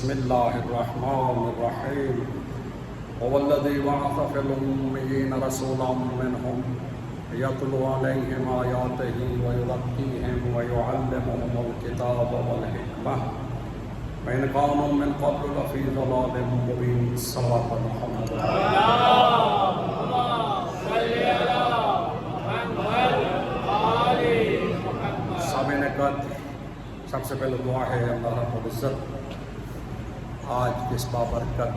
بسم الله الرحمن الرحيم هو الذي بعث في الأميين رسولا منهم يتلو عليهم آياته ويزكيهم ويعلمهم الكتاب والحكمة وإن كانوا من قبل لفي ضلال مبين. صلوات محمد. سامعین اکرام، سب سے پہلے دعا ہے اللہ رب العزت آج کے اس بابرکت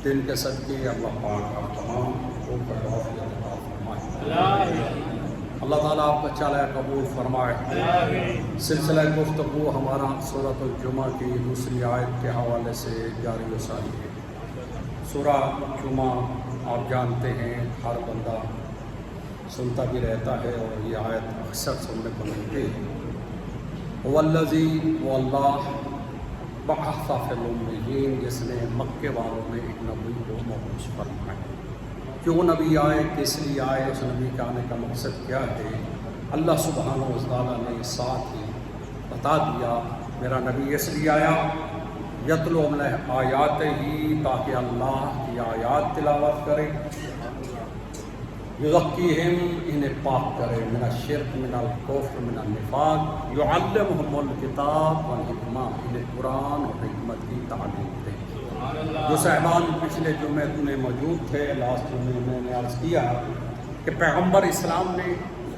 دن کے صدقے اللہ پاک آپ تمام کو عطا فرمائے. اللہ تعالیٰ آپ کا چالہ قبول فرمائے. سلسلہ گفتگو ہمارا سورۃ الجمعہ کی دوسری آیت کے حوالے سے جاری و ساری ہے. سورہ جمعہ آپ جانتے ہیں ہر بندہ سنتا بھی رہتا ہے اور یہ آیت اکثر سننے کو ملتی ہے. والذی وہ اللہ بعث فی الأمیین جس نے مکے والوں میں ایک نبی کو مبعوث فرمایا. کیوں نبی آئے، کس لیے آئے، اس نبی کے آنے کا مقصد کیا ہے، اللہ سبحانہ و تعالیٰ نے ساتھ ہی بتا دیا. میرا نبی اس لیے آیا یتلو علیہ آیات ہی، تاکہ اللہ کی آیات تلاوت کرے، یزکیہم انہیں پاک کرے، من الشرک من الکفر من النفاق، یعلمہم الکتاب والحکمہ انہیں قرآن اور حکمت کی تعلیم دے. جو صاحبان پچھلے جمعے میں موجود تھے، لاسٹ جمعے میں نے عرض کیا کہ پیغمبر اسلام نے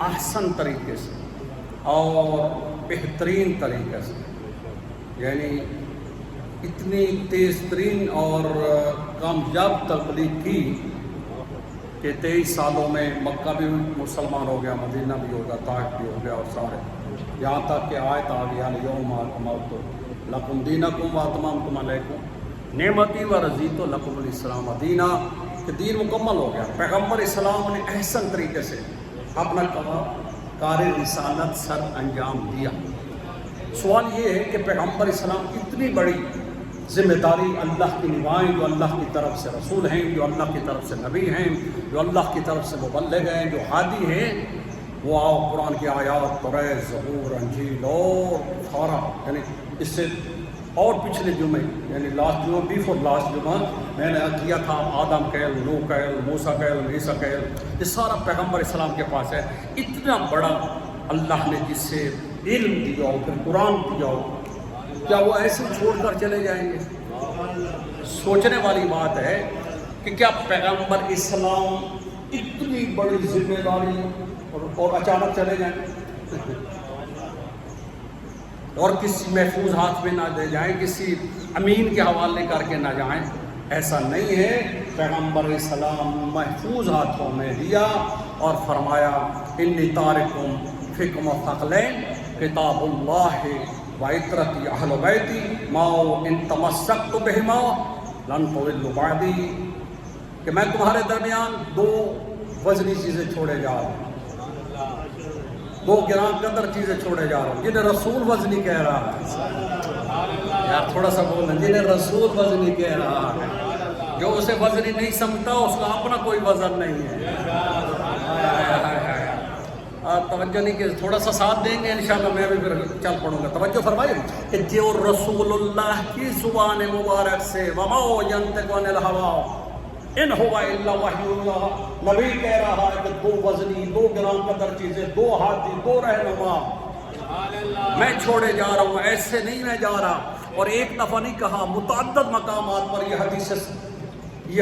احسن طریقے سے اور بہترین طریقے سے، یعنی اتنی تیز ترین اور کامیاب تبلیغ کی کہ 23 سالوں میں مکہ بھی مسلمان ہو گیا، مدینہ بھی ہو گیا، طائف بھی ہو گیا، اور سارے یہاں تک کہ آیت آ گیا الیوم اکملت لکم دینکم واتممت علیکم نعمتی ورضیت لکم الاسلام دینا، کہ دین مکمل ہو گیا. پیغمبر اسلام نے احسن طریقے سے اپنا کار رسالت سر انجام دیا. سوال یہ ہے کہ پیغمبر اسلام اتنی بڑی ذمہ داری اللہ کی نبھائیں، جو اللہ کی طرف سے رسول ہیں، جو اللہ کی طرف سے نبی ہیں، جو اللہ کی طرف سے مبلغ ہیں، جو ہادی ہیں. وہ آؤ قرآن کی آیات توریت زبور انجیل اور سارا، یعنی اس سے اور پچھلے جمعے یعنی لاسٹ جمعہ بیفور لاسٹ جمعہ میں نے کیا تھا آدم کا علم، نوح کا علم، موسیٰ کا علم، عیسیٰ کا علم، یہ سارا پیغمبر اسلام کے پاس ہے. اتنا بڑا اللہ نے جس سے علم دیا ہو، پھر قرآن دیا ہو، کیا وہ ایسے چھوڑ کر چلے جائیں گے؟ سوچنے والی بات ہے کہ کیا پیغمبر اسلام اتنی بڑی ذمہ داری اور اچانک چلے جائیں اور کسی محفوظ ہاتھ میں نہ دے جائیں، کسی امین کے حوالے کر کے نہ جائیں؟ ایسا نہیں ہے. پیغمبر اسلام محفوظ ہاتھوں میں دیا اور فرمایا انی تارکم فیکم الثقلین کتاب اللہ وعطرتی اہل بیتی ما ان تمسکت بہما لن تضلوا بعدی، کہ میں تمہارے درمیان دو وزنی چیزیں چھوڑے جا رہا ہوں، دو گراں قدر چیزیں چھوڑے جا رہا ہوں. جنہیں رسول وزنی کہہ رہا ہے، یار تھوڑا سا بولنا، جنہیں رسول وزنی کہہ رہا ہے، جو اسے وزنی نہیں سمجھتا اس کا اپنا کوئی وزن نہیں ہے. توجہ نہیں کہ تھوڑا سا ساتھ دیں گے انشاءاللہ میں بھی پھر چل پڑوں گا. توجہ فرمائیے کہ جو رسول اللہ کی زبان مبارک سے وما ینطق عن الہویٰ ان هو الا وحی اللہ، نبی کہہ رہا ہے کہ دو وزنی، دو گران قدر چیزیں، دو ہاتھی، دو رہنما میں چھوڑے جا رہا ہوں. ایسے نہیں میں جا رہا. اور ایک دفعہ نہیں کہا، متعدد مقامات پر یہ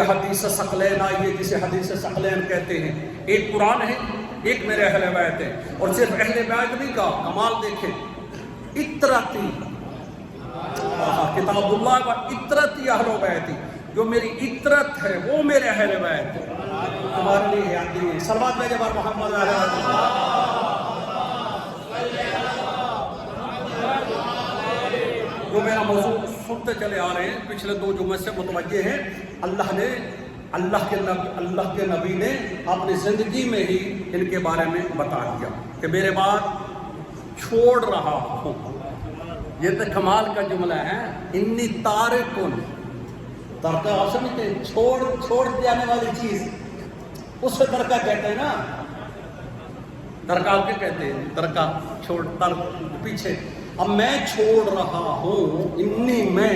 حدیث ثقلین آئی ہے، جسے حدیث ثقلین کہتے ہیں. ایک قرآن ہے، ایک میرے اہل بیت ہے. اور صرف اہل بیت نہیں کہا، کمال دیکھیں، اطرتی کتاب اللہ و اطرتی اہل بیتی، جو میری اطرت ہے وہ میرے اہل بیت ہے. تمہارے لیے یاد نہیں ہے. صلوات بھیجے بار محمد علیہ جو میرا موضوع سنتے چلے آ رہے ہیں پچھلے 2 جمعے سے متوجہ ہیں. اللہ کے نبی نے اپنی زندگی میں ہی ان کے بارے میں بتا دیا کہ میرے بعد چھوڑ رہا ہوں. یہ تو کمال کا جملہ ہے. انی تارکن، ترکہ آپ سمجھتے ہیں، چھوڑ جانے والی چیز، اس سے ترکہ کہتے ہیں نا. ترکہ آپ کے کہتے ہیں، ترکہ چھوڑ، ترک پیچھے. اب میں چھوڑ رہا ہوں، انی میں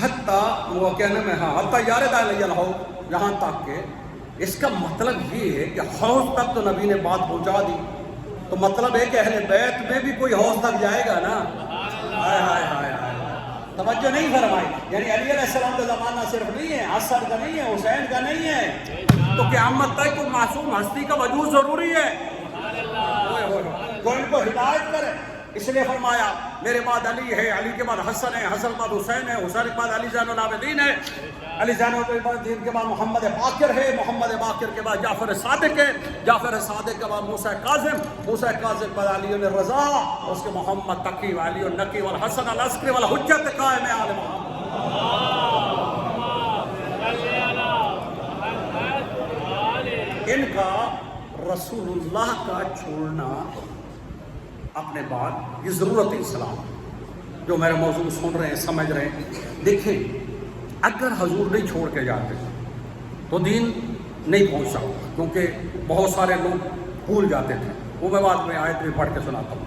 حتیٰ وہ کہنے میں حتیٰ یارد علیہ الحوض، یہاں تک کہ اس کا مطلب یہ ہے کہ حوض تک تو نبی نے بات پہنچا دی، تو مطلب ہے کہ اہل بیت میں بھی کوئی حوض تک جائے گا نا۔ ہائے ہائے ہائے ہائے، توجہ نہیں فرمائی، یعنی علی علیہ السلام کا زمانہ صرف نہیں ہے، حسن کا نہیں ہے، حسین کا نہیں ہے، تو قیامت تک کوئی معصوم ہستی کا وجود ضروری ہے جو ان کو ہدایت کرے۔ اس لیے فرمایا میرے بعد علی ہے، علی کے بعد حسن ہے، حسن کے بعد حسین ہے، حسین کے بعد علی زین العابدین ہے، علی زین العابدین کے بعد محمد باقر ہے، محمد باقر کے بعد جعفر صادق ہے، جعفر صادق کے بعد موسیٰ کاظم، موسیٰ کاظم کے بعد علی الرضا، اس کے محمد تقی علی النقی والحسن العسکری والحجت قائم آل محمد۔ ان کا رسول اللہ کا چھوڑنا اپنے بعد یہ ضرورت اسلام، جو میرے موضوع سن رہے ہیں سمجھ رہے ہیں، دیکھیں اگر حضور نہیں چھوڑ کے جاتے تو دین نہیں پہنچا، کیونکہ بہت سارے لوگ بھول جاتے تھے، وہ میں بعد میں آیت میں پڑھ کے سناتا ہوں۔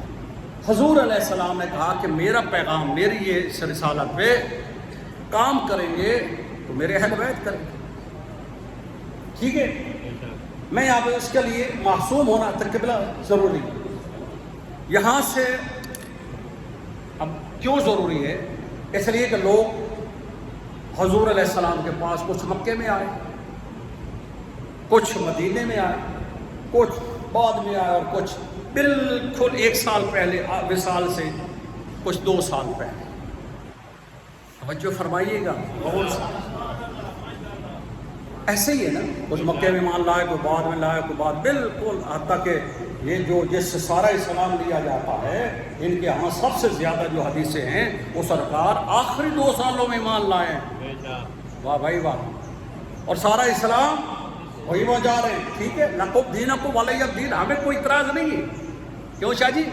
حضور علیہ السلام نے کہا کہ میرا پیغام، میری یہ اس رسالت پہ کام کریں گے تو میرے اہل بیت کریں گے، ٹھیک ہے؟ میں یہاں پہ اس کے لیے معصوم ہونا قبلہ ضروری ہے۔ یہاں سے اب کیوں ضروری ہے؟ اس لیے کہ لوگ حضور علیہ السلام کے پاس کچھ مکے میں آئے، کچھ مدینے میں آئے، کچھ بعد میں آئے، اور کچھ بالکل 1 سال پہلے وصال سے کچھ 2 سال پہلے۔ توجہ فرمائیے گا، ایسے ہی ہے نا، کچھ مکے میں مان لائے، کوئی بعد میں لائے، کوئی بعد، بالکل حتیٰ کہ یہ جو جس سے سارا اسلام لیا جاتا ہے، ان کے ہاں سب سے زیادہ جو حدیثیں ہیں وہ سرکار آخری 2 سالوں میں ایمان لائے ہیں۔ واہ بھائی واہ، اور سارا اسلام وہی وہ جا رہے ہیں، ٹھیک ہے؟ لَقُمْ دِينُكُمْ وَلِيَّ دِينِ، ہمیں کوئی اعتراض نہیں ہے، کیوں شاہ جی؟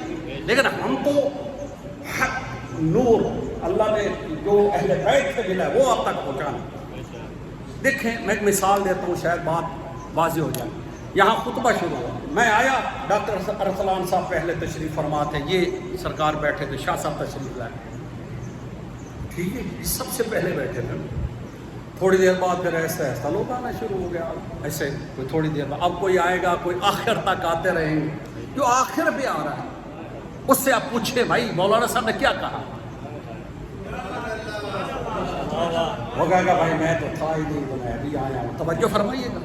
لیکن ہم کو حق نور اللہ نے جو اہل بیت سے ملا ہے وہ اب تک پہنچانا۔ دیکھیں میں ایک مثال دیتا ہوں، شاید بات واضح ہو جائے۔ یہاں خطبہ شروع ہوا، میں آیا، ڈاکٹر ارسلان صاحب پہلے تشریف فرما تھے، یہ سرکار بیٹھے تھے، شاہ صاحب تشریف لائے، ٹھیک ہے؟ سب سے پہلے بیٹھے تھے۔ تھوڑی دیر بعد پھر ایسا ایسا لوگ آنا شروع ہو گیا، ایسے کوئی تھوڑی دیر بعد، اب کوئی آئے گا، کوئی آخر تک آتے رہیں گے، جو آخر پہ آ رہا ہے اس سے آپ پوچھیں بھائی مولانا صاحب نے کیا کہا، وہ کہے گا بھائی میں تو تھا ہی نہیں، تو میں ابھی آیا ہوں۔ توجہ فرمائیے گا،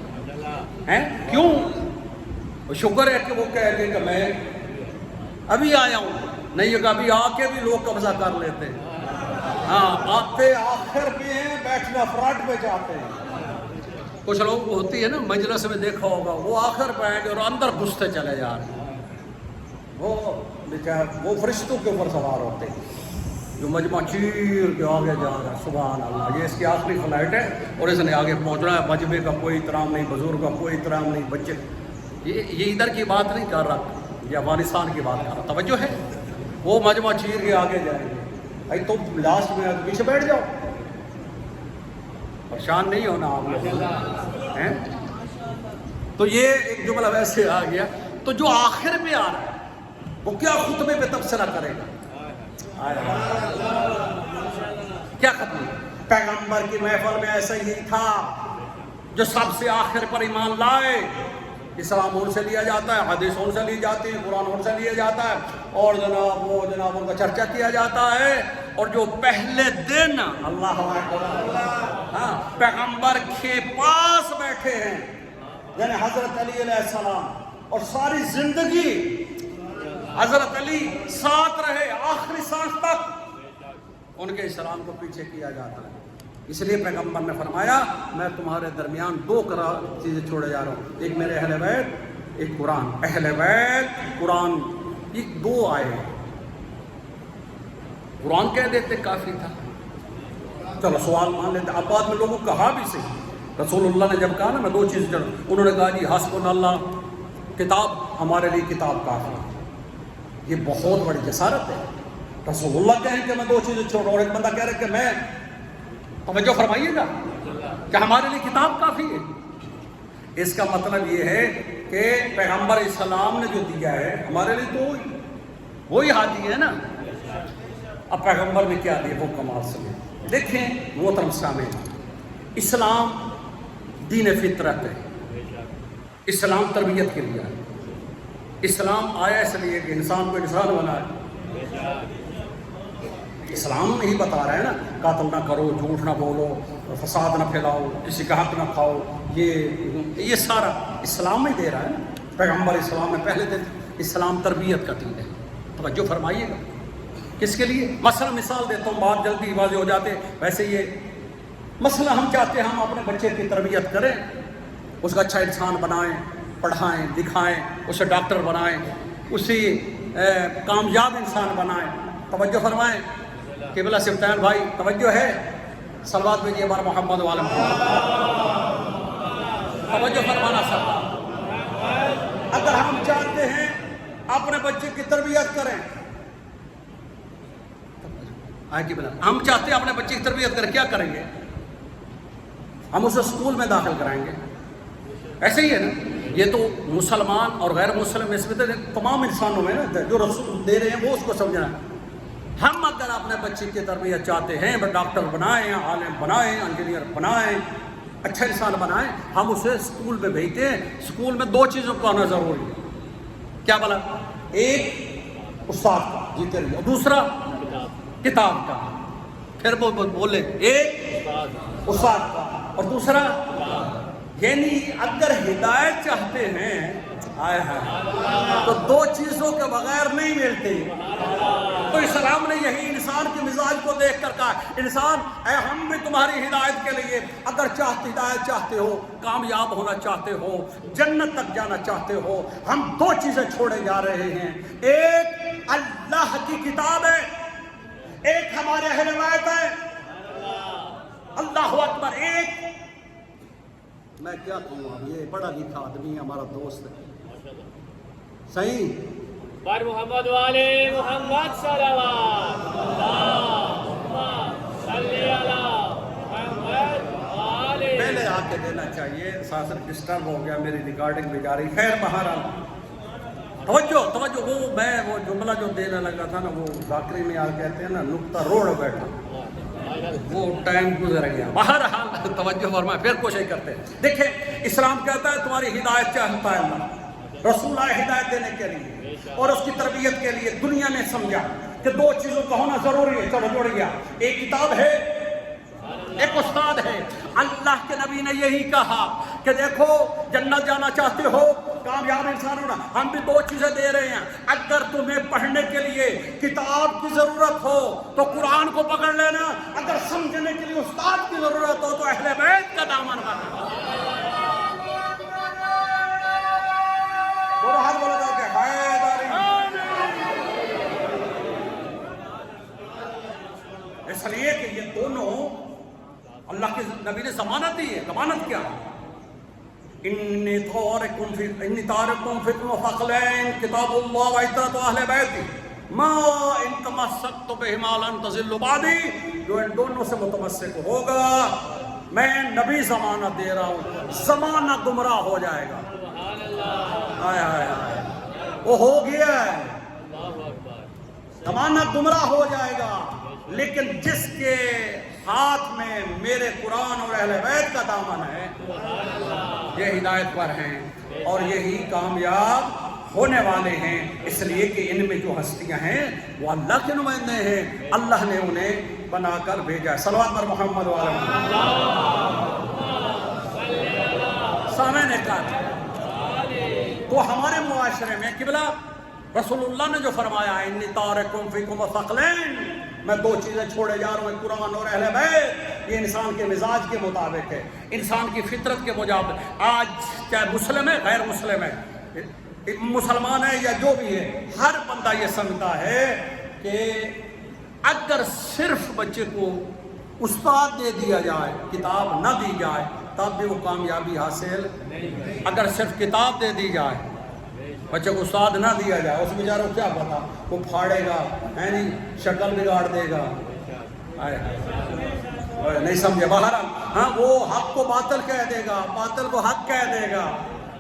ہیں کیوں؟ شکر ہے کہ وہ کہہ گئے کہ میں ابھی آیا ہوں، نہیں کہ ابھی آ کے بھی لوگ قبضہ کر لیتے ہیں، ہاں آتے آخر پہ ہیں، بیٹھنا فرنٹ پہ جاتے ہیں۔ کچھ لوگ ہوتی ہے نا مجلس میں دیکھا ہوگا، وہ آخر پہ آئیں گے اور اندر گھستے چلے جا رہے ہیں، وہ فرشتوں کے اوپر سوار ہوتے ہیں، جو مجمع چیر کے آگے جا رہا ہے، سبحان اللہ، یہ اس کی آخری فلائٹ ہے اور اس نے آگے پہنچنا ہے، مجمع کا کوئی احترام نہیں، بزرگ کا کوئی احترام نہیں، بچے، یہ ادھر کی بات نہیں کر رہا، یہ افغانستان کی بات کر رہا، توجہ ہے؟ وہ مجمع چیر کے آگے جائیں گے، بھائی تم لاسٹ میں پیچھے بیٹھ جاؤ، پریشان نہیں ہونا آپ لوگ ہیں۔ تو یہ ایک جملہ ویسے آ گیا، تو جو آخر میں آ رہا ہے وہ کیا خطبے پہ تبصرہ کرے گا؟ کیا ختم؟ پیغمبر کی محفل میں ایسا ہی تھا، جو سب سے آخر پر ایمان لائے، اسلام ان سے لیا جاتا ہے، حدیث ان سے لی جاتی ہے، قرآن ان سے لیا جاتا ہے، اور جناب ان کا چرچا کیا جاتا ہے، اور جو پہلے دن اللہ ہاں پیغمبر کے پاس بیٹھے ہیں، یعنی حضرت علی علیہ السلام، اور ساری زندگی حضرت علی ساتھ رہے آخری سانس تک، ان کے اسلام کو پیچھے کیا جاتا ہے۔ اس لیے پیغمبر نے فرمایا میں تمہارے درمیان 2 چیزیں چھوڑے جا رہا ہوں، ایک میرے اہل بیت، ایک قرآن۔ اہل بیت قرآن، یہ 2 آئے، قرآن کہہ دیتے کافی تھا، چلو سوال مان لیتے، اب بعد میں لوگوں کو کہا بھی صحیح، رسول اللہ نے جب کہا نا میں 2 چیزیں چھوڑوں، انہوں نے کہا جی حسبنا اللہ، کتاب ہمارے لیے کتاب کافی ہے، یہ بہت بڑی جسارت ہے، رسول اللہ کہیں کہ میں 2 چیزیں چھوڑ رہا ہوں، اور ایک بندہ کہہ رہا ہے کہ میں، توجہ فرمائیے گا کہ ہمارے لیے کتاب کافی ہے۔ اس کا مطلب یہ ہے کہ پیغمبر اسلام نے جو دیا ہے ہمارے لیے تو وہی حادی ہے نا۔ اب پیغمبر نے کیا دیا وہ کمال سے دیکھیں محترم سامعین، اسلام دین فطرت ہے، اسلام تربیت کے لیے ہے، اسلام آیا اس لیے کہ انسان کو انسان بنائے۔ اسلام نہیں بتا رہا ہے نا قاتل نہ کرو، جھوٹ نہ بولو، فساد نہ پھیلاؤ، کسی کا حق نہ کھاؤ، یہ سارا اسلام ہی دے رہا ہے نا۔ پیغمبر اسلام میں پہلے دن اسلام تربیت کا دین ہے، توجہ فرمائیے گا۔ کس کے لیے؟ مثلا مثال دیتا ہوں، بات جلدی واضح ہو جاتے۔ ویسے یہ مثلا ہم چاہتے ہیں ہم اپنے بچے کی تربیت کریں، اس کا اچھا انسان بنائیں، پڑھائیں لکھائیں، اسے ڈاکٹر بنائیں، اسی کامیاب انسان بنائیں۔ توجہ فرمائیں، قبلہ سفتین بھائی توجہ ہے، صلوات بھیجیے بار محمد والے محمد، توجہ فرمانا سب۔ اگر ہم چاہتے ہیں اپنے بچے کی تربیت کریں، ہم چاہتے ہیں اپنے بچے کی تربیت کریں، کیا کریں گے؟ ہم اسے اسکول میں داخل کرائیں گے، ایسے ہی ہے نا۔ یہ تو مسلمان اور غیر مسلم اس میں تمام انسانوں میں نا جو رسول دے رہے ہیں وہ اس کو سمجھنا ہے۔ ہم اگر اپنے بچے کی تربیت چاہتے ہیں، ڈاکٹر بنائیں، عالم بنائیں، انجینئر بنائیں، اچھا انسان بنائیں، ہم اسے اسکول میں بھیجتے ہیں۔ اسکول میں دو چیزوں کا آنا ضروری ہے، کیا بولا؟ ایک استاد کا جیتے رہیے، اور دوسرا کتاب کا۔ پھر وہ بولے ایک استاد کا اور دوسرا، یعنی اگر ہدایت چاہتے ہیں آئے ہیں تو دو چیزوں کے بغیر نہیں ملتے۔ تو اسلام نے یہی انسان کے مزاج کو دیکھ کر کہا، انسان اے ہم بھی تمہاری ہدایت کے لیے اگر ہدایت چاہتے ہو، کامیاب ہونا چاہتے ہو، جنت تک جانا چاہتے ہو، ہم دو چیزیں چھوڑے جا رہے ہیں۔ ایک اللہ کی کتاب ہے، ایک ہمارے اہل بیت ہے۔ اللہ اکبر۔ ایک میں کیا کہوں، اب یہ بڑا لکھا آدمی ہے، ہمارا دوست ہے، صحیح پر محمد والے محمد صلوات اللہم صلی علی محمد والے۔ پہلے آ کے دینا چاہیے، ساتھ ڈسٹرب ہو گیا، میری ریکارڈنگ بھی جاری۔ خیر بہرحال توجہ، وہ جملہ جو دینے لگا تھا نا، وہ ذاکری میں آ کہتے ہیں نا نقطہ روڑ بیٹھا، وہ ٹائم گزر گیا۔ بہرحال توجہ فرمائے، پھر کوشش کرتے ہیں۔ دیکھیں اسلام کہتا ہے تمہاری ہدایت چاہتا ہے اللہ، رسول آئے ہدایت دینے کے لیے اور اس کی تربیت کے لیے۔ دنیا نے سمجھا کہ دو چیزوں کا ہونا ضروری ہے، چلو جڑ گیا، ایک کتاب ہے، ایک استاد ہے۔ اللہ کے نبی نے یہی کہا کہ دیکھو جنت جانا چاہتے ہو، کامیاب انسان ہونا، ہم بھی دو چیزیں دے رہے ہیں۔ اگر تمہیں پڑھنے کے لیے کتاب کی ضرورت ہو تو قرآن کو پکڑ لینا، اگر سمجھنے کے لیے استاد کی ضرورت ہو تو اہل بیت کا دامن پکڑنا۔ دونوں ہاتھ بولا جاؤ کہ حیداری۔ اس لیے کہ یہ دونوں اللہ کے نبی نے ضمانت دی ہے۔ ضمانت کیا؟ انی تارکم فیکم ثقلین کتاب اللہ و عترۃ اہل بیتی ما ان تمسکتم بہما لن تضلوا بعدی۔ جو ان دونوں سے متمسک ہوگا، میں نبی ضمانت دے رہا ہوں، زمانہ گمراہ ہو جائے گا۔ آئے آئے آئے، وہ ہو گیا ہے، زمانہ گمراہ ہو جائے گا۔ لیکن جس کے ہاتھ میں میرے قرآن اور اہل بیت کا دامن ہے، یہ ہدایت پر ہیں اور یہی کامیاب ہونے والے ہیں۔ اس لیے کہ ان میں جو ہستیاں ہیں وہ اللہ کے نمائندے ہیں، اللہ نے انہیں بنا کر بھیجا ہے۔ صلوات پر محمد والے سامع نے کہا تو ہمارے معاشرے میں قبلہ رسول اللہ نے جو فرمایا ہے انی تارکم فیکم ثقلین، میں دو چیزیں چھوڑے جا رہا ہوں، قرآن اور اہل بیت۔ یہ انسان کے مزاج کے مطابق ہے، انسان کی فطرت کے مطابق۔ آج چاہے مسلم ہے غیر مسلم ہے، مسلمان ہے یا جو بھی ہے، ہر بندہ یہ سمجھتا ہے کہ اگر صرف بچے کو استاد دے دیا جائے، کتاب نہ دی جائے، تب بھی وہ کامیابی حاصل نہیں۔ اگر صرف کتاب دے دی جائے، بچے کو استاد نہ دیا جائے، اس بیچارے کو کیا پتا، وہ پھاڑے گا، ہے نہیں، شکل بگاڑ دے گا، نہیں سمجھے۔ باہر ہاں وہ حق کو باطل کہہ دے گا، باطل کو حق کہہ دے گا۔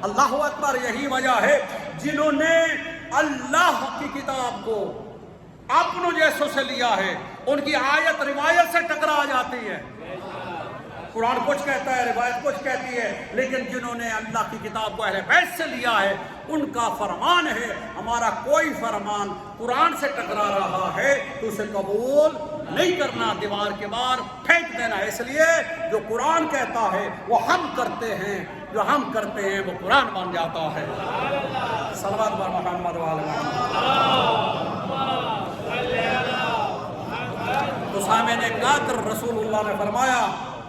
اللہ اکبر۔ یہی وجہ ہے جنہوں نے اللہ کی کتاب کو اپنوں جیسوں سے لیا ہے، ان کی آیت روایت سے ٹکرا جاتی ہے. قرآن کچھ کہتا ہے، روایت کچھ کہتی ہے، لیکن جنہوں نے اللہ کی کتاب کو اہل بیت سے لیا ہے ان کا فرمان ہے ہمارا کوئی فرمان قرآن سے ٹکرا رہا ہے تو اسے قبول نہیں کرنا، دیوار کے باہر پھینک دینا. اس لیے جو قرآن کہتا ہے وہ ہم کرتے ہیں، جو ہم کرتے ہیں وہ قرآن بن جاتا ہے. صلوات بر محمد و آل محمد. تو سامعین قادر رسول اللہ نے فرمایا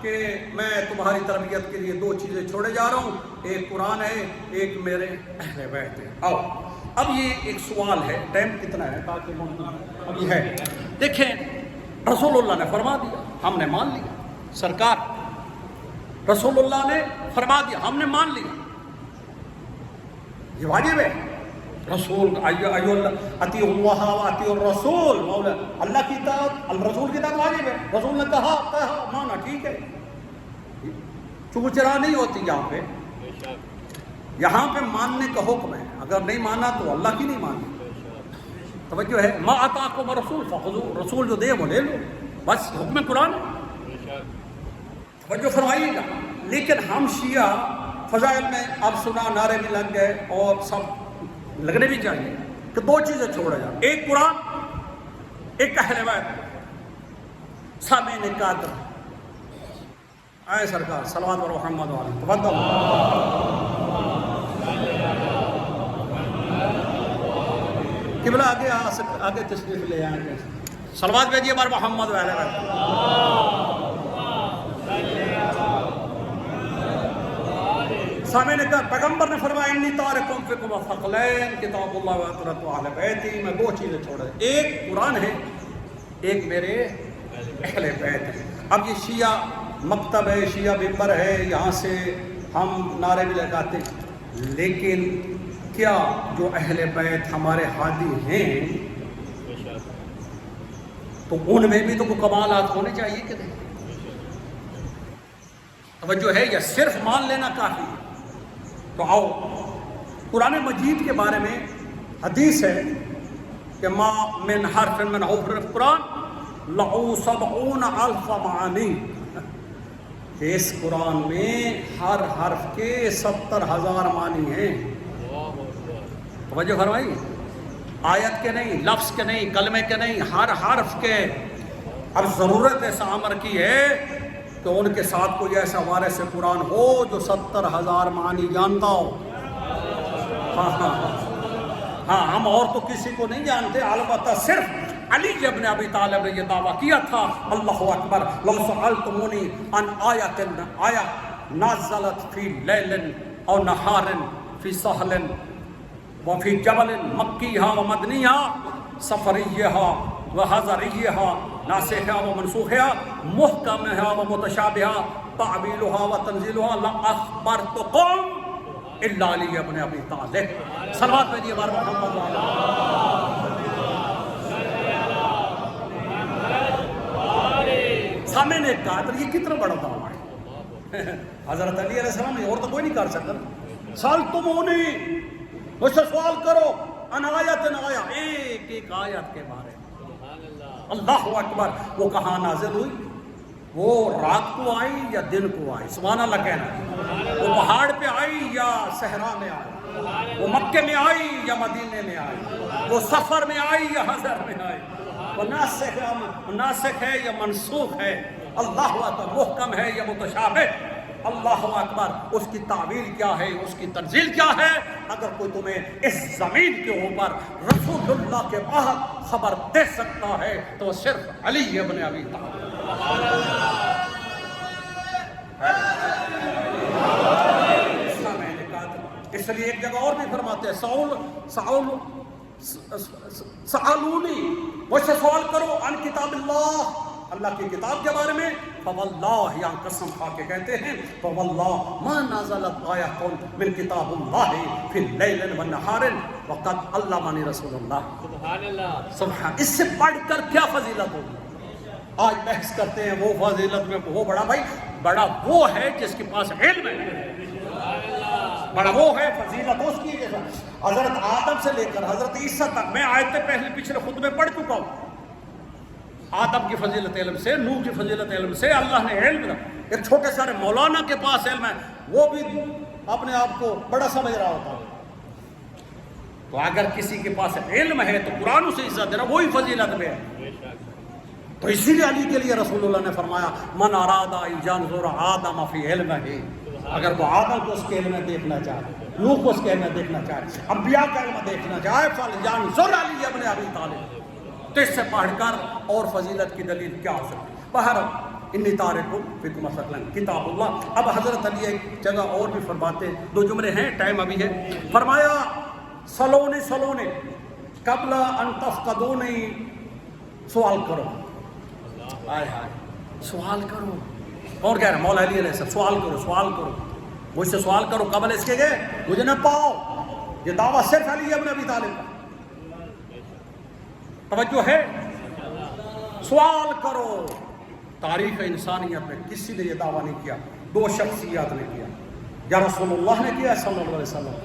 کہ میں تمہاری تربیت کے لیے 2 چیزیں چھوڑے جا رہا ہوں، ایک قرآن ہے، ایک میرے اہل بیت ہے. آؤ اب یہ ایک سوال ہے، ٹائم کتنا ہے تاکہ اب یہ ہے دیکھیں، رسول اللہ نے فرما دیا، ہم نے مان لیا. سرکار رسول اللہ نے فرما دیا، ہم نے مان لیا، یہ واجب ہے. رسول اطیعوا اللہ و اطیعوا الرسول، مولا اللہ کی اطاعت الرسول کی اطاعت واجب ہے. رسول نے کہا مانا، ٹھیک ہے، چوچرا نہیں ہوتی یہاں پہ. یہاں پہ ماننے کا حکم ہے، اگر نہیں مانا تو اللہ کی نہیں مانی. توجہ ہے، ما آتاکم الرسول فخذوہ، رسول جو دے وہ لے لو، بس حکم قرآن ہے. توجہ فرمائیے گا. لیکن ہم شیعہ فضائل میں اب سنا، نعرے بھی لگ گئے اور سب لگنے بھی چاہیے کہ 2 چیزیں چھوڑا جائے، ایک قرآن، ایک اہل بیت. سامعین قادر آئے سرکار صلوات بر محمد علیہ تفضل. قبلہ آگے تشریف لے آئیں، صلوات بھیجیے بر محمد علیہ. سامعین نے کہا پیغمبر نے فرمایا انی تارکم فیکم ثقلین کتاب اللہ و اطاعت اہل بیتی، میں 2 چیزیں چھوڑ رہا، ایک قرآن ہے، ایک میرے اہل بیت ہے. اب یہ شیعہ مکتب ہے، شیعہ ممبر ہے، یہاں سے ہم نعرے بھی لگاتے ہیں، لیکن کیا جو اہل بیت ہمارے ہادی ہیں تو ان میں بھی تو کوئی کمالات ہونے چاہیے کہ نہیں؟ توجہ ہے، یا صرف مان لینا کافی ہے؟ تو آؤ قرآن مجید کے بارے میں حدیث ہے کہ ما من حرف من حروف قرآن لہو 70,000 معانی، کہ اس قرآن میں ہر حرف کے 70,000 معنی ہیں. توجہ فرمائی، آیت کے نہیں، لفظ کے نہیں، کلمے کے نہیں، ہر حرف کے. اب ضرورت ایسا امر کی ہے تو ان کے ساتھ کوئی ایسا وارث قرآن ہو جو 70,000 معنی جانتا ہو. ہاں ہم اور تو کسی کو نہیں جانتے، البتہ صرف علی ابن ابی طالب نے یہ دعویٰ کیا تھا، اللہ اکبر، لو سألتمونی عن آیت نازلت فی لیل او نہار فی سہل وفی جبل مکیہا و مدنیہا سفریہا و حضریہا ناسخہ و منسوخہ محکمہ و متشابہہ تعویلہا و تنزیلہا لأخبرتکم الا علی ابن ابی طالب. صلوات بھیجیے بار محمد سامعین قادر، یہ کتنا بڑا دعویٰ ہے. حضرت علی علیہ السلام نے اور تو کوئی نہیں کر سکتا. سألتمونی، مجھ سے سوال کرو، ان آیت آیا، ایک ایک آیت کے بارے میں. اللہ اکبر. وہ کہاں نازل ہوئی؟ وہ رات کو آئی یا دن کو آئی؟ سبحان اللہ کہنا. وہ پہاڑ پہ آئی یا صحرا میں آئی؟ وہ مکے میں آئی یا مدینے میں آئی؟ وہ سفر میں آئی یا حضر میں آئی؟ وہ ناسخ ہے یا منسوخ ہے؟ اللہ اکبر. محکم ہے یا متشابہ؟ اللہ اکبر. اس کی تعویل کیا ہے، اس کی تنزیل کیا ہے؟ اگر کوئی تمہیں اس زمین کے اوپر رسول اللہ کے بعد خبر دے سکتا ہے تو وہ صرف علی ابن ابی طالب. اس لیے ایک جگہ اور بھی فرماتے ہیں، سألونی، مجھ سے سوال کرو عن کتاب اللہ، اللہ کی کتاب کے بارے میں. فواللہ، یہاں قسم کھا کے کہتے ہیں، فواللہ ما نازلت آیۃ من کتاب اللہ فی لیل والنہار وقد علمنی رسول اللہ. سبحان اللہ. سبحان. اس سے بڑھ کر کیا فضیلت ہوگی؟ آج بحث کرتے ہیں وہ فضیلت میں وہ بڑا. بھائی بڑا وہ ہے جس کے پاس علم ہے، بڑا وہ ہے. فضیلت اس کی حضرت آدم سے لے کر حضرت عیسیٰ تک. میں آیتیں پہلے پچھلے خطبے پڑھ چکا ہوں. آدم کی فضیلت علم سے، نوح کی فضیلت علم سے، اللہ نے علم دیا۔ ایک چھوٹے سارے مولانا کے پاس علم ہے، وہ بھی اپنے آپ کو بڑا سمجھ رہا ہوتا ہے۔ تو اگر کسی کے پاس علم ہے تو قرآن سے عزت دینا، وہی فضیلت میں ہے۔ تو اسی لیے علی کے لیے رسول اللہ نے فرمایا من اراد ان ينظر آدم فی علمہ، اگر وہ آدم کو اس کے علم میں دیکھنا چاہے، نوح کو اس کے علم میں دیکھنا چاہے، انبیاء کا علم دیکھنا چاہے، فلینظر علی ابن ابی طالب۔ تو اس سے پڑھ کر اور فضیلت کی دلیل کیا ہو سکتی؟ بہر انی تارک فیکم مثلا کتاب اللہ۔ اب حضرت علی ایک جگہ اور بھی فرماتے ہیں، 2 جملے ہیں، ٹائم ابھی ہے۔ فرمایا سلونی قبل ان تفقدونی، سوال کرو۔ ہائے ہائے، سوال کرو۔ کون کہہ رہا ہے؟ مولا علی علیہ السلام، سوال کرو، سوال کرو، مجھ سے سوال کرو قبل اس کے گئے مجھے نہ پاؤ۔ یہ دعویٰ صرف علی ابن ابی طالب کا۔ توجہ ہے، سوال کرو۔ تاریخ انسانیت میں کسی نے یہ دعویٰ نہیں کیا، 2 شخصیات نے کیا، یا رسول اللہ نے کیا صلی اللہ علیہ وسلم،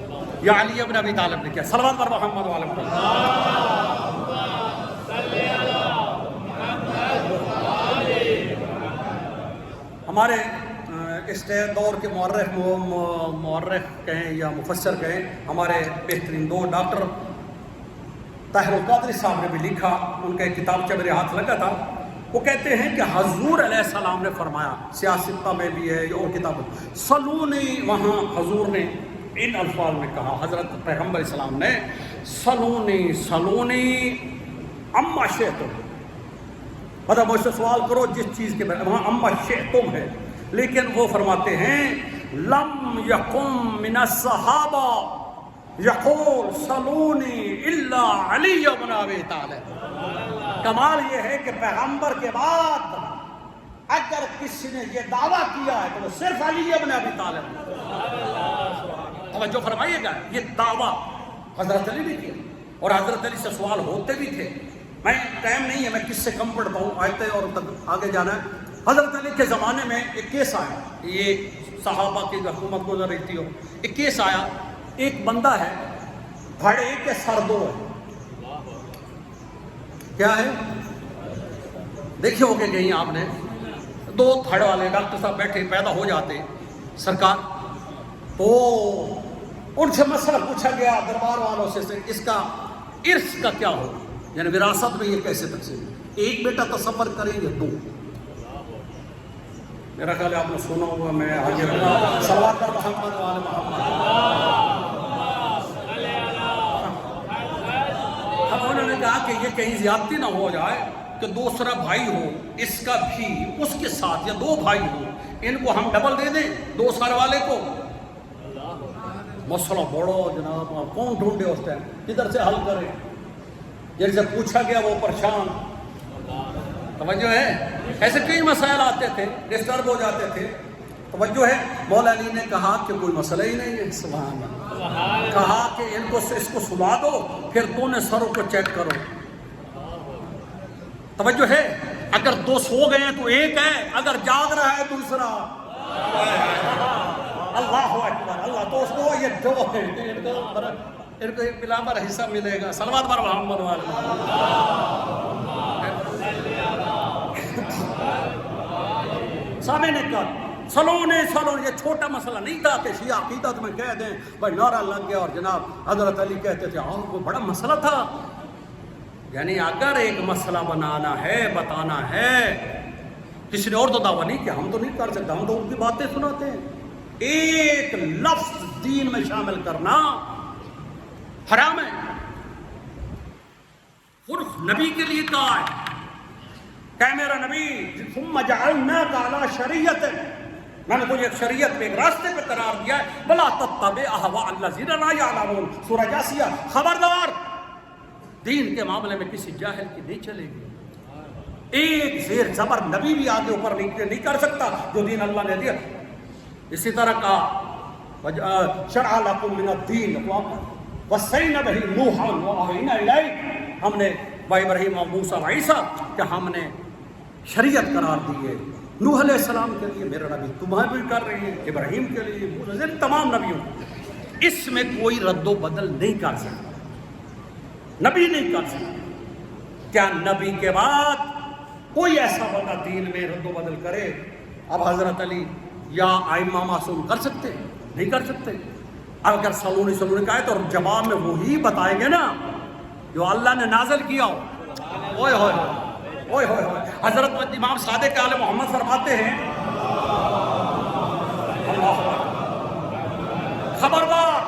یا علی ابن ابی طالب نے کیا۔ صلوات بر محمد وعلی محمد۔ ہمارے اس دور کے مورخ کہیں یا مفسر کہیں، ہمارے بہترین 2 ڈاکٹر طاہر القادری صاحب نے بھی لکھا، ان کا ایک کتابچہ میرے ہاتھ لگا تھا، وہ کہتے ہیں کہ حضور علیہ السلام نے فرمایا، سیاستہ میں بھی ہے اور کتاب سلونی، وہاں حضور نے ان الفاظ میں کہا، حضرت پیغمبر اسلام نے سلونی اما شئتم، مطلب مجھ سے سوال کرو جس چیز کے بارے میں، وہاں اما شئتم ہے، لیکن وہ فرماتے ہیں لم یقم من الصحابہ یقول سلونی الا علی بن ابی طالب۔ کمال یہ ہے کہ پیغمبر کے بعد اگر کسی نے یہ دعویٰ کیا ہے تو وہ صرف علی ابن ابی طالب۔ توجہ فرمائیے گا، یہ دعویٰ حضرت علی نے کیا، اور حضرت علی سے سوال ہوتے بھی تھے۔ میں ٹائم نہیں ہے، میں کس سے کم پڑھتا ہوں، آیتیں اور آگے جانا ہے۔ حضرت علی کے زمانے میں ایک کیس آیا، یہ صحابہ کی حکومت گزر رہی تھی، ایک کیس آیا، ایک بندہ ہے، گھڑے کے سر 2 ہے۔ کیا ہے؟ دیکھیے ہو کہ کہیں آپ نے 2 تھڑ والے ڈاکٹر صاحب بیٹھے پیدا ہو جاتے سرکار، تو ان سے مسئلہ پوچھا گیا دربار والوں سے اس کا ارث کا کیا ہو، یعنی وراثت میں یہ کیسے تقسیم، ایک بیٹا تصور کریں گے 2۔ میرا خیال ہے آپ نے سنا ہوگا، میں آگے صلوات پر محمد وعلی محمد۔ اب انہوں نے کہا کہ یہ کہیں زیادتی نہ ہو جائے کہ دوسرا بھائی ہو اس کا بھی اس کے ساتھ، یا 2 بھائی ہو، ان کو ہم ڈبل دے دیں 2 سر والے کو۔ مسئلہ بڑا جناب، کون ڈھونڈے اس ٹائم، کدھر سے حل کرے؟ جن سے پوچھا گیا وہ پریشان۔ توجہ ہے، ایسے کئی مسائل آتے تھے، ڈسٹرب ہو جاتے تھے۔ توجہ ہے، مولا علی نے کہا کہ کوئی مسئلہ ہی نہیں ہے، سبحان اللہ، کہا کہ اس کو سلا دو، پھر دونوں سروں کو چیک کرو۔ توجہ ہے، اگر 2 سو گئے ہیں تو 1 ہے، اگر جاگ رہا ہے دوسرا۔ اللہ اکبر، اللہ تو اس کو یہ 2 ہے، ان کو ایک برابر حصہ ملے گا۔ صلوات بر محمد وعلی سامنے کا سلون، یہ چھوٹا مسئلہ نہیں تھا کہ شیعہ عقیدت میں کہہ دیں بھائی نعرہ لگ گیا، اور جناب حضرت علی کہتے تھے اور وہ بڑا مسئلہ تھا۔ یعنی اگر ایک مسئلہ بنانا ہے، بتانا ہے، کسی نے اور تو دعویٰ نہیں کیا، ہم تو نہیں کر سکتے، ہم تو ان کی باتیں سناتے ہیں۔ ایک لفظ دین میں شامل کرنا حرام ہے۔ صرف نبی کے لیے کہا ہے کہ میرا نبی ثم جعلناک علی شریعت، میں نے تجھے ایک شریعت پہ، ایک راستے پہ قرار دیا ہے، بلا تتبع اہواء الذین لا یعلمون۔ سورہ جاسیہ، خبردار دین کے معاملے میں کسی جاہل کی نہیں چلے گی۔ ایک زیر زبر نبی بھی آگے اوپر نہیں کر سکتا جو دین اللہ نے دیا۔ اسی طرح کا شرع لکم من الدین وصینا بہ نوحا واوحینا الیک، ہم نے ابراہیم اور موسیٰ و عیسیٰ کہ ہم نے شریعت قرار دی ہے نوح علیہ السلام کے لیے، میرا نبی تمہیں بھی کر رہی ہے، ابراہیم کے لیے، موسیٰ، تمام نبیوں۔ اس میں کوئی رد و بدل نہیں کر سکتا، نبی نہیں کر سکتا۔ کیا نبی کے بعد کوئی ایسا بندہ دین میں رد و بدل کرے. اب حضرت علی یا ائمہ معصوم کر سکتے؟ نہیں کر سکتے. اگر سلونی کہا ہے تو جواب میں وہی بتائیں گے نا جو اللہ نے نازل کیا ہو. اوئے ہوئے اوئے ہوئے ہوئے. حضرت امام صادق آل محمد فرماتے ہیں خبردار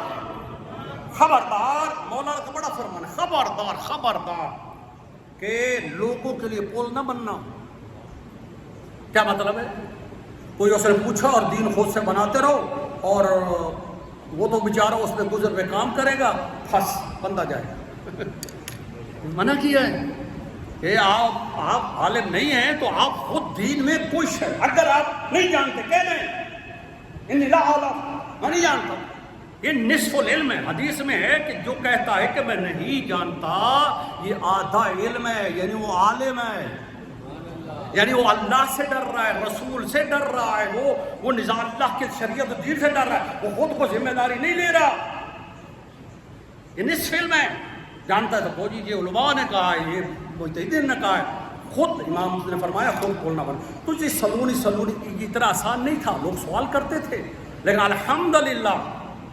خبردار، مولانا کا بڑا فرمان ہے، خبردار خبردار کہ لوگوں کے لیے پول نہ بننا. کیا مطلب ہے؟ کوئی اس نے پوچھا اور دین خود سے بناتے رہو اور وہ تو بیچارہ اس پہ گزر پہ کام کرے گا، پھنس بندہ جائے گا. منع کیا ہے کہ آپ عالم نہیں ہیں تو آپ خود دین میں کچھ ہے. اگر آپ نہیں جانتے کہہ دیں انی لا اعلم، میں نہیں جانتا. یہ نصف العلم ہے. حدیث میں ہے کہ جو کہتا ہے کہ میں نہیں جانتا یہ آدھا علم ہے، یعنی وہ عالم ہے، یعنی وہ اللہ سے ڈر رہا ہے، رسول سے ڈر رہا ہے، وہ نظام اللہ کے شریعت و دین سے ڈر رہا ہے، وہ خود کو ذمہ داری نہیں لے رہا. یہ نصف علم ہے. جانتا ہے تو فوجی جی علماء نے کہا ہے، یہ مجتہدین نے کہا ہے. خود امام نے فرمایا خود بولنا بنا. تو یہ سلونی کی اتنا آسان نہیں تھا. لوگ سوال کرتے تھے، لیکن الحمدللہ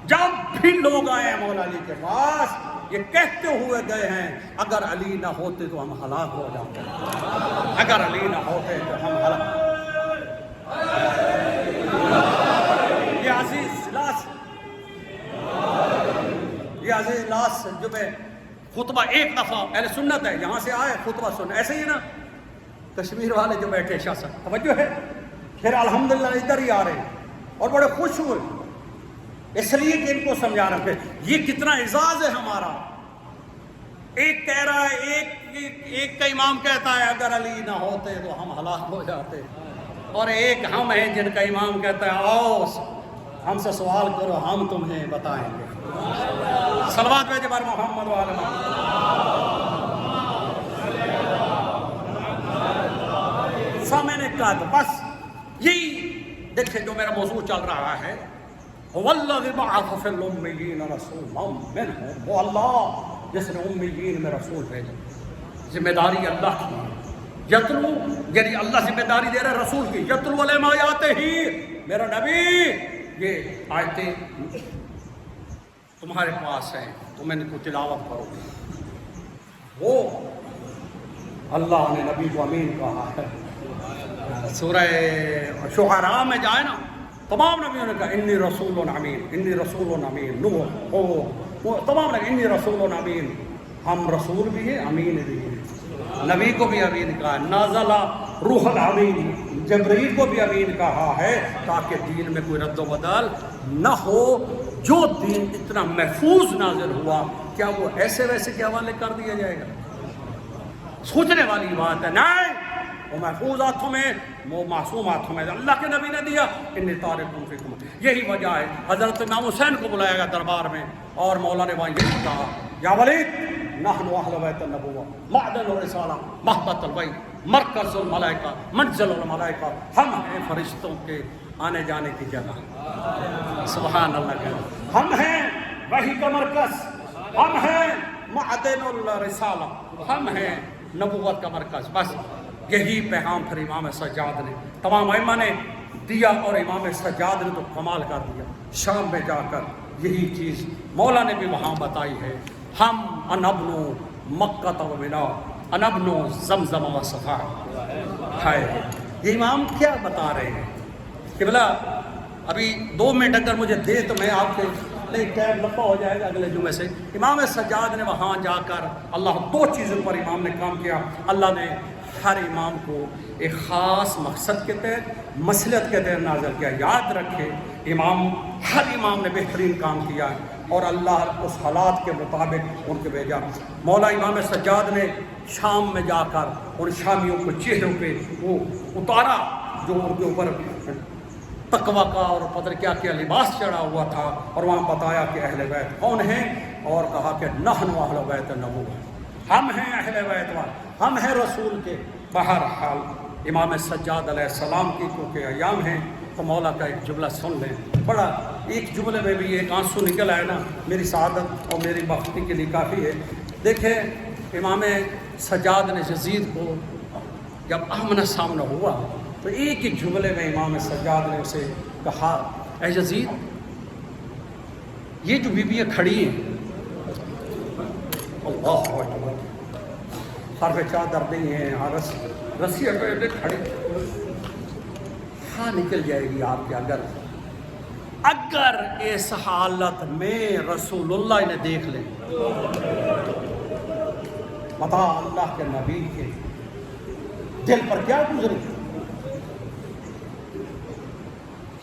جب بھی لوگ آئے ہیں مولا علی کے پاس یہ کہتے ہوئے گئے ہیں اگر علی نہ ہوتے تو ہم ہلاک ہو جاتے، اگر علی نہ ہوتے تو ہم ہلاک. یہ عزیز لاس جو میں خطبہ ایک دفعہ اہل سنت ہے یہاں سے آئے خطبہ سن، ایسے ہی نا کشمیر والے جو بیٹھے شاست توجہ ہے، پھر الحمدللہ ادھر ہی آ رہے ہیں اور بڑے خوش ہوئے اس لیے کہ ان کو سمجھا رہے تھے. یہ کتنا اعزاز ہے ہمارا. ایک کہہ رہا ہے، ایک کا امام کہتا ہے اگر علی نہ ہوتے تو ہم ہلاک ہو جاتے، اور ایک ہم ہیں جن کا امام کہتا ہے آؤ ہم سے سوال کرو ہم تمہیں بتائیں گے. صلوات بھیجے بار محمد و آل محمد. میں نے کہا تو بس یہی دیکھیں جو میرا موضوع چل رہا ہے، وَالَّذِي بَعَثَ فِي الْأُمِّيِّينَ رَسُولًا مِّنْهُمْ، وہ اللہ جس نے امیین میں رسول بھیجا. ذمہ داری اللہ کی ہے. یتلو یعنی اللہ ذمہ داری دے رہا ہے رسول کی. یتلو علیہم آیاتہ، میرا نبی یہ آیتیں تمہارے پاس ہیں تم ان کو تلاوت کرو. وہ اللہ نے نبی کو امین کہا ہے. سورہ شعراء میں جائے نا تمام نبیوں نے کہا انی رسول امین، انی رسول امین. نوح تمام نے انی رسول امین، ہم رسول بھی ہیں امین بھی ہیں. نبی کو بھی امین کہا. نازل روح الامین، جبرائیل کو بھی امین کہا ہے تاکہ دین میں کوئی رد و بدل نہ ہو. جو دین اتنا محفوظ نازل ہوا کیا وہ ایسے ویسے کے حوالے کر دیا جائے گا؟ سوچنے والی بات ہے. نہیں، وہ محفوظ ہاتھوں میں، وہ معصوم ہاتھوں میں اللہ کے نبی نے دیا. انی تارک فیکم. یہی وجہ ہے حضرت امام حسین کو بلایا گیا دربار میں اور مولا نے وہاں یہی کہا یا ولید نحن اہل بیت النبوہ معدن الرسالہ محبت البیت مرکز الملائکہ منزل الملائکہ. ہم ہیں فرشتوں کے آنے جانے کی جگہ. سبحان اللہ کے ہم ہیں وحی کا مرکز، ہم ہیں معدن الرسالہ، ہم ہیں نبوت کا مرکز. بس یہی پیغام پھر امام سجاد نے تمام ائمہ نے دیا اور امام سجاد نے تو کمال کر دیا. شام میں جا کر یہی چیز مولا نے بھی وہاں بتائی ہے. ہم انبنو مکہ و منا انبنو زمزم و صفا ہے. یہ امام کیا بتا رہے ہیں کہ بلا ابھی 2 منٹ اگر مجھے دے تو میں آپ کے نہیں ٹائم لمبا ہو جائے گا اگلے جمعے سے. امام سجاد نے وہاں جا کر اللہ 2 چیزوں پر امام نے کام کیا. اللہ نے ہر امام کو ایک خاص مقصد کے تحت مصلحت کے تحت نازل کیا. یاد رکھے ہر امام نے بہترین کام کیا اور اللہ اس حالات کے مطابق ان کے بھیجا. مولا امام سجاد نے شام میں جا کر ان شامیوں کو چہروں پہ وہ اتارا جو ان کے اوپر تقوی کا اور پتہ کیا کیا لباس چڑھا ہوا تھا اور وہاں بتایا کہ اہل بیت کون ہیں اور کہا کہ نحن اہل بیت النبوہ، ہم ہیں اہل بیت والے، ہم ہیں رسول کے. بہرحال امام سجاد علیہ السلام کی کیونکہ ایام ہیں تو مولا کا ایک جملہ سن لیں. بڑا ایک جملے میں بھی ایک آنسو نکل آئے نا میری سعادت اور میری بختی کے لیے کافی ہے. دیکھیں امام سجاد نے یزید کو جب آمنا سامنا ہوا تو ایک ایک جملے میں امام سجاد نے اسے کہا، اے یزید، یہ جو بیویاں کھڑی ہیں، اللہ اکبر، حرف چادر نہیں ہے، رسی اگر کھڑی، ہاں نکل جائے گی آپ کے اگر اس حالت میں رسول اللہ انہیں دیکھ لیں، بتا اللہ کے نبی کے دل پر کیا گزری؟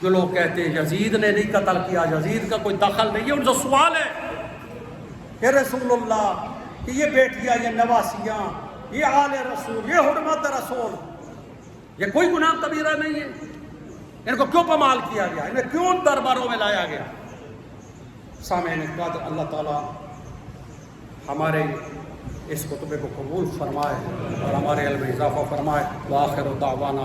جو لوگ کہتے ہیں یزید نے نہیں قتل کیا، یزید کا کوئی دخل نہیں ہے، ان سے سوال ہے کہ رسول اللہ کہ یہ بیٹیاں، یہ نواسیاں، یہ آل رسول، یہ حرمت رسول، یہ کوئی گناہ کبیرہ نہیں ہے، ان کو کیوں پامال کیا گیا، انہیں کیوں درباروں میں لایا گیا؟ سامعین قدر، اللہ تعالیٰ ہمارے اس خطبے کو قبول فرمائے اور ہمارے علم میں اضافہ فرمائے۔ وآخر دعوانا